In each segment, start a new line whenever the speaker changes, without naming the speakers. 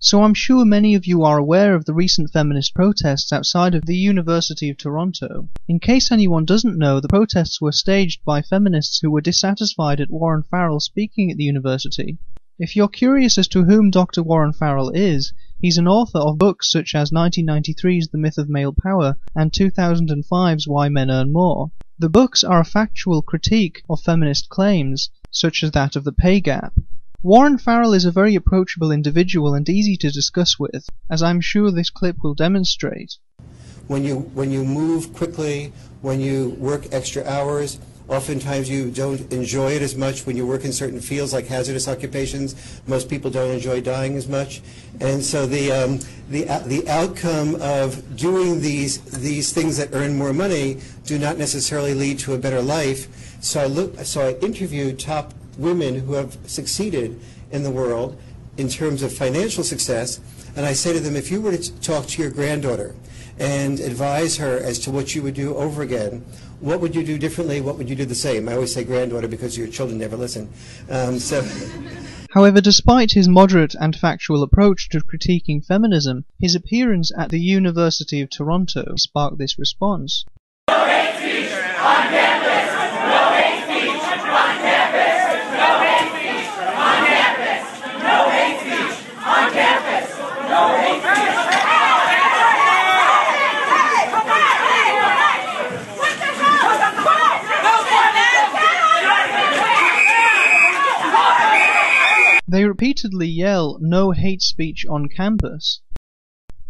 So I'm sure many of you are aware of the recent feminist protests outside of the University of Toronto. In case anyone doesn't know, the protests were staged by feminists who were dissatisfied at Warren Farrell speaking at the university. If you're curious as to whom Dr Warren Farrell is, he's an author of books such as 1993's The Myth of Male Power and 2005's Why Men Earn More. The books are a factual critique of feminist claims, such as that of the pay gap. Warren Farrell is a very approachable individual and easy to discuss with, as I'm sure this clip will demonstrate.
When you move quickly, when you work extra hours, oftentimes you don't enjoy it as much. When you work in certain fields like hazardous occupations, most people don't enjoy dying as much. And so the outcome of doing these things that earn more money do not necessarily lead to a better life. So I interviewed top women who have succeeded in the world in terms of financial success, and I say to them, if you were to talk to your granddaughter and advise her as to what you would do over again, what would you do differently, what would you do the same? I always say granddaughter because your children never listen.
However, despite his moderate and factual approach to critiquing feminism, his appearance at the University of Toronto sparked this response.
No hate speech on campus! No hate speech on campus! No hate speech on campus! No hate speech on campus! No hate speech!
They repeatedly yell, "No hate speech on campus."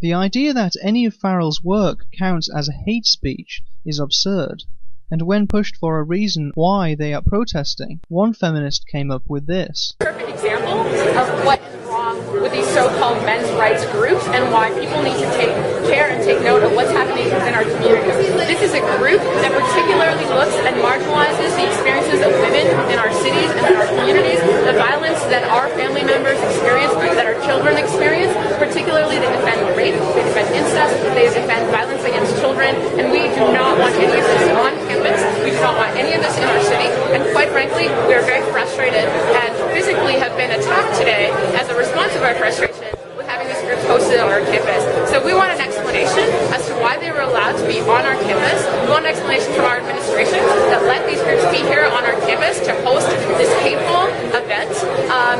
The idea that any of Farrell's work counts as hate speech is absurd, and when pushed for a reason why they are protesting, one feminist came up with this.
Perfect example of what is wrong with these so-called men's rights groups and why people need to take care and take note of what's happening within our communities. This is a group that particularly looks and marginalizes the experiences of women in our cities and in our communities, the violence that our family members experience, that our children experience. Particularly, they defend rape, they defend incest, they defend violence against children, and we do not want any of this on campus. We do not want any of this in our city, and quite frankly, we are very frustrated and physically have been attacked today as a response of our frustration with having these groups hosted on our campus. So we want an explanation as to why they were allowed to be on our campus. We want an explanation from our administration that let these groups be here on our campus to host this hateful event,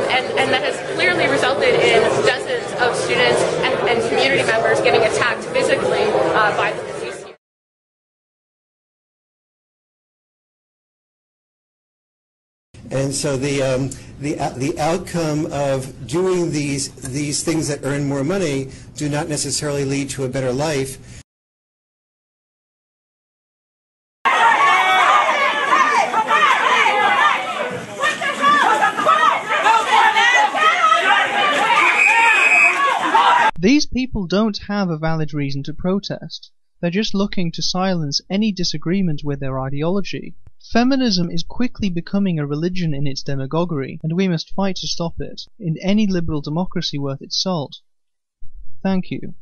and that has clearly resulted in dozens of students and community members getting attacked physically by the police.
And so the outcome of doing these things that earn more money do not necessarily lead to a better life.
These people don't have a valid reason to protest. They're just looking to silence any disagreement with their ideology. Feminism is quickly becoming a religion in its demagoguery, and we must fight to stop it, in any liberal democracy worth its salt. Thank you.